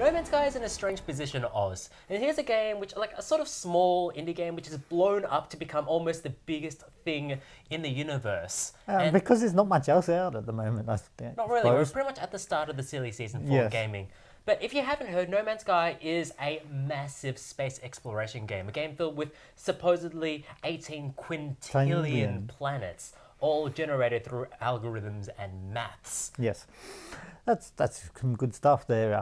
No Man's Sky is in a strange position, Oz. And here's a game which, like a sort of small indie game, which has blown up to become almost the biggest thing in the universe. And Because there's not much else out at the moment, I think. not really, we're pretty much at the start of the silly season for Yes. gaming. But if you haven't heard, No Man's Sky is a massive space exploration game. A game filled with supposedly 18 quintillion planets, all generated through algorithms and maths. Yes, that's some good stuff there.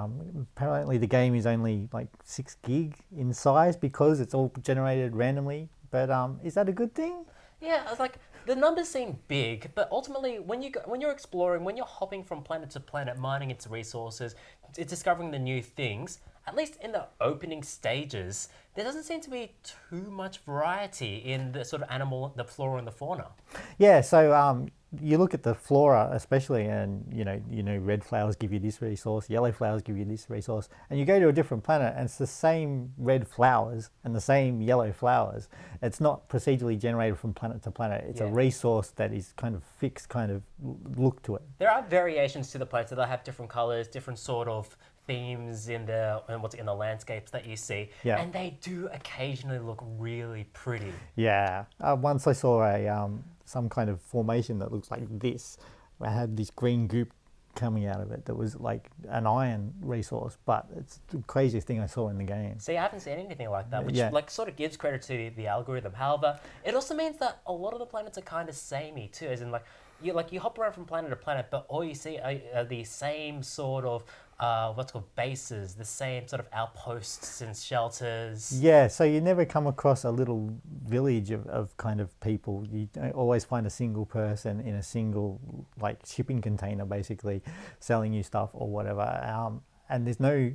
Apparently the game is only like 6 gig in size because it's all generated randomly. But is that a good thing? Yeah, it's like the numbers seem big, but ultimately, when you're exploring, when you're hopping from planet to planet, mining its resources, it's discovering the new things. At least in the opening stages, there doesn't seem to be too much variety in the sort of animal, the flora and the fauna. Yeah, so you look at the flora especially, and you know, red flowers give you this resource, yellow flowers give you this resource, and you go to a different planet and it's the same red flowers and the same yellow flowers. It's not procedurally generated from planet to planet. It's a resource that is kind of fixed, kind of look to it. There are variations to the planets. They'll have different colors, different sort of themes in the landscapes that you see, and they do occasionally look really pretty. Yeah, once I saw a some kind of formation that looks like this. I had this green goop coming out of it that was like an iron resource, but it's the craziest thing I saw in the game. See, I haven't seen anything like that, which like sort of gives credit to the algorithm. However, it also means that a lot of the planets are kind of samey too, as in like you hop around from planet to planet, but all you see are the same sort of what's called bases, the same sort of outposts and shelters. Yeah, so you never come across a little village of kind of people. You always find a single person in a single like shipping container, basically, selling you stuff or whatever. And there's no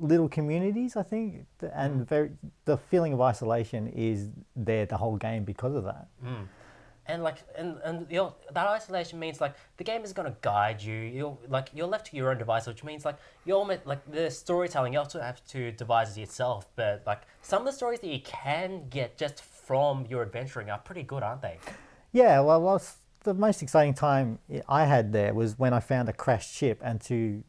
little communities, I think, and the feeling of isolation is there the whole game because of that. And that isolation means like the game is going to guide you. You're left to your own device, which means like the storytelling you also have to devise it yourself. But like some of the stories that you can get just from your adventuring are pretty good, aren't they? Yeah, well, the most exciting time I had there was when I found a crashed ship, and to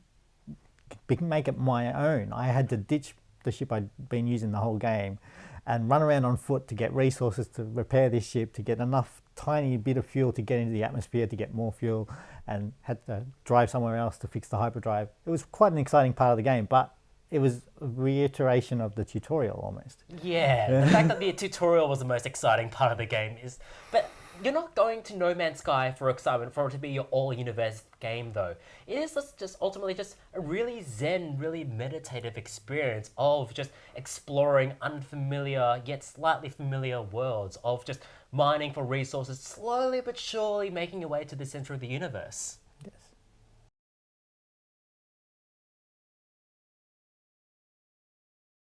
make it my own, I had to ditch the ship I'd been using the whole game and run around on foot to get resources to repair this ship, to get enough tiny bit of fuel to get into the atmosphere to get more fuel, and had to drive somewhere else to fix the hyperdrive. It was quite an exciting part of the game, but it was a reiteration of the tutorial almost. Yeah, the fact that the tutorial was the most exciting part of the game is... But you're not going to No Man's Sky for excitement, for it to be your all-universe game, though. It is just ultimately just a really zen, really meditative experience of just exploring unfamiliar yet slightly familiar worlds, of just mining for resources, slowly but surely making your way to the center of the universe.